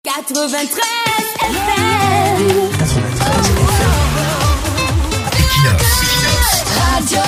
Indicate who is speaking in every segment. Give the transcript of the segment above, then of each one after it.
Speaker 1: 93 FM.
Speaker 2: 93
Speaker 1: Radio.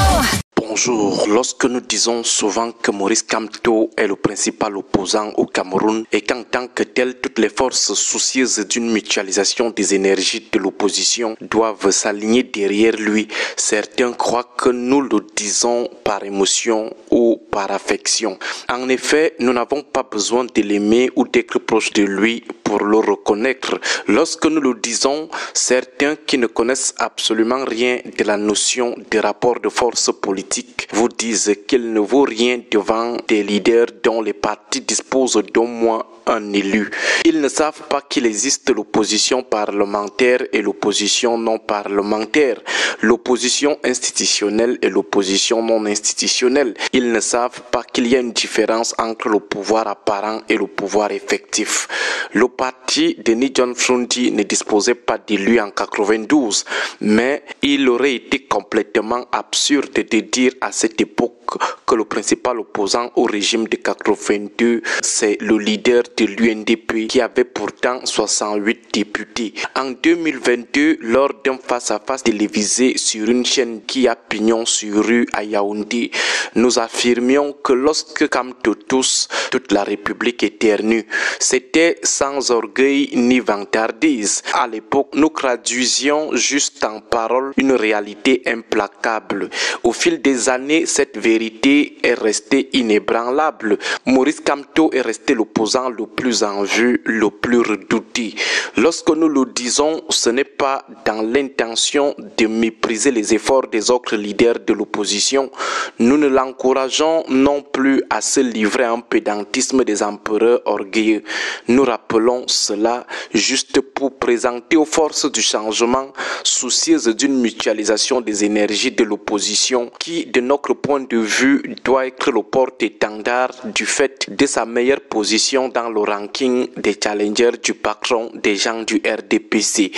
Speaker 3: Bonjour. Lorsque nous disons souvent que Maurice Kamto est le principal opposant au Cameroun et qu'en tant que tel, toutes les forces soucieuses d'une mutualisation des énergies de l'opposition doivent s'aligner derrière lui, certains croient que nous le disons par émotion ou par affection. En effet, nous n'avons pas besoin de l'aimer ou d'être proche de lui pour le reconnaître. Lorsque nous le disons, certains qui ne connaissent absolument rien de la notion des rapports de force politique vous disent qu'il ne vaut rien devant des leaders dont les partis disposent d'au moins un élu. Ils ne savent pas qu'il existe l'opposition parlementaire et l'opposition non parlementaire, l'opposition institutionnelle et l'opposition non institutionnelle. Ils ne savent pas qu'il y a une différence entre le pouvoir apparent et le pouvoir effectif. Le parti de John Frundi ne disposait pas d'élu en 92, mais il aurait été complètement absurde de dire à cette époque que le principal opposant au régime de 82, c'est le leader de l'UNDP qui avait pourtant 68 députés. En 2022, lors d'un face-à-face télévisé sur une chaîne qui a pignon sur rue à Yaoundé, nous affirmions que lorsque Kamto tousse, toute la République éternue. C'était sans orgueil ni vantardise. À l'époque, nous traduisions juste en paroles une réalité implacable. Au fil des années, cette vérité est restée inébranlable. Maurice Kamto est resté l'opposant le plus en vue, le plus redouté. Lorsque nous le disons, ce n'est pas dans l'intention de mépriser les efforts des autres leaders de l'opposition. Nous ne l'encourageons non plus à se livrer à un pédantisme des empereurs orgueilleux. Nous rappelons cela juste pour présenter aux forces du changement, soucieuses d'une mutualisation des énergies de l'opposition, qui, de notre point de vue, doit être le porte-étendard du fait de sa meilleure position dans le ranking des challengers du patron des gens du RDPC.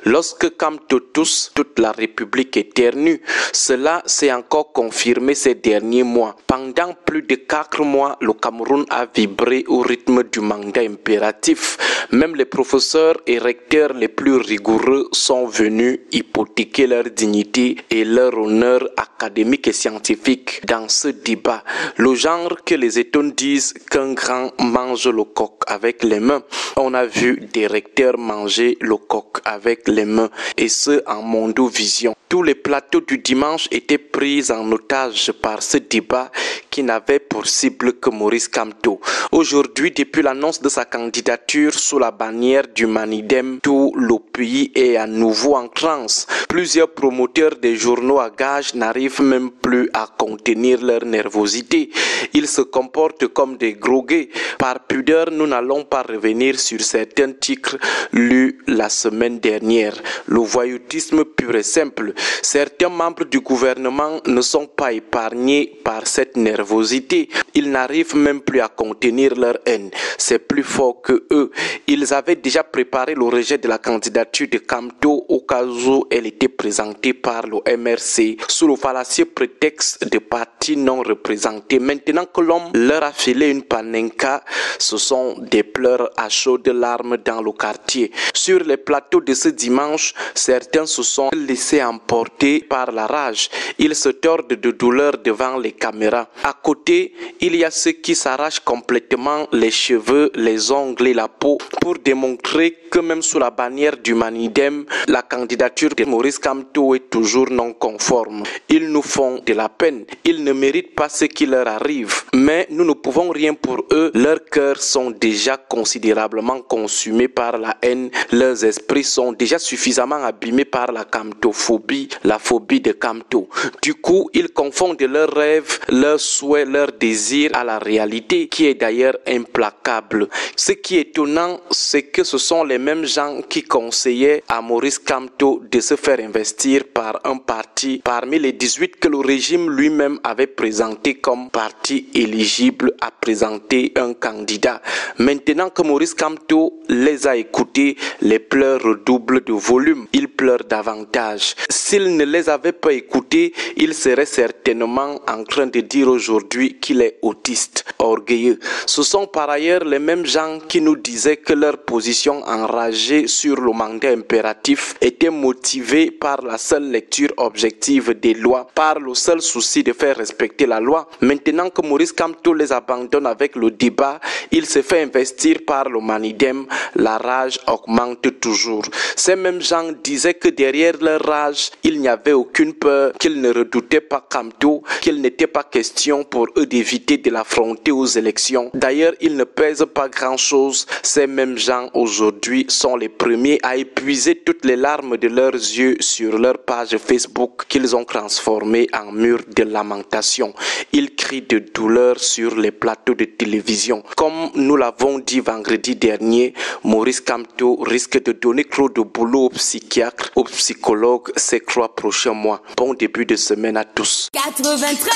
Speaker 3: Lorsque Kamto tousse, toute la République éternue. Cela s'est encore confirmé ces derniers mois. Pendant plus de 4 mois, le Cameroun a vibré au rythme du mandat impératif. Même les professeurs et recteurs les plus rigoureux sont venus hypothéquer leur dignité et leur honneur académique et scientifique dans ce débat. Le genre que les étonnes disent qu'un grand mange le coq avec les mains. On a vu des recteurs manger le coq avec les mains, et ce en mondovision. Tous les plateaux du dimanche étaient pris en otage par ce débat qui n'avait pour cible que Maurice Kamto. Aujourd'hui, depuis l'annonce de sa candidature sous la bannière du Manidem, tout le pays est à nouveau en transe. Plusieurs promoteurs des journaux à gages n'arrivent même plus à contenir leur nervosité. Ils se comportent comme des grogués. Par pudeur, nous n'allons pas revenir sur certains titres lus la semaine dernière. Le voyoutisme pur et simple. Certains membres du gouvernement ne sont pas épargnés par cette nervosité. Ils n'arrivent même plus à contenir leur haine. C'est plus fort que eux. Ils avaient déjà préparé le rejet de la candidature de Kamto au cas où elle était présentée par le MRC sous le fallacieux prétexte de partis non représentés. Maintenant que l'homme leur a filé une panenka, ce sont des pleurs à chaudes larmes dans le quartier. Sur les plateaux de ce dimanche, certains se sont laissés emporter par la rage. Ils se tordent de douleur devant les caméras. À côté, il y a ceux qui s'arrachent complètement les cheveux, les ongles et la peau pour démontrer que même sous la bannière du Manidem, la candidature de Maurice Kamto est toujours non conforme. Ils nous font de la peine. Ils ne méritent pas ce qui leur arrive. Mais nous ne pouvons rien pour eux. Leurs cœurs sont déjà considérablement consumés par la haine. Leurs esprits sont déjà suffisamment abîmés par la kamtophobie, la phobie de Kamto. Du coup, ils confondent leurs rêves, leurs souhaits, leurs désirs à la réalité, qui est d'ailleurs implacable. Ce qui est étonnant, c'est que ce sont les mêmes gens qui conseillaient à Maurice Kamto de se faire investir par un parti parmi les 18 que le régime lui-même avait présenté comme parti éligible à présenter un candidat. Maintenant que Maurice Kamto les a écoutés, les pleurs redoublent de volume. Il pleure davantage. S'il ne les avait pas écoutés, il serait certainement en train de dire aujourd'hui qu'il est autiste, orgueilleux. Ce sont par ailleurs les mêmes gens qui nous disaient que leur position enragée sur le mandat impératif était motivée par la seule lecture objective des lois, par le seul souci de faire respecter la loi. Maintenant que Maurice Kamto les abandonne avec le débat, il se fait investir par le manidem. La rage augmente toujours. Ces mêmes gens disaient que derrière leur rage, il n'y avait aucune peur, qu'ils ne redoutaient pas Kamto, qu'il n'était pas question pour eux d'éviter de l'affronter aux élections. D'ailleurs, il ne pèse pas grand-chose. Ces mêmes gens aujourd'hui sont les premiers à épuiser toutes les larmes de leurs yeux sur leur page Facebook qu'ils ont transformée en mur de lamentation. Ils crient de douleur sur les plateaux de télévision. Comme nous l'avons dit vendredi dernier, Maurice Kamto risque de donner trop de boulot aux psychiatres, aux psychologues ces 3 prochains mois. Bon début de semaine à tous.
Speaker 1: 93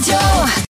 Speaker 1: FM.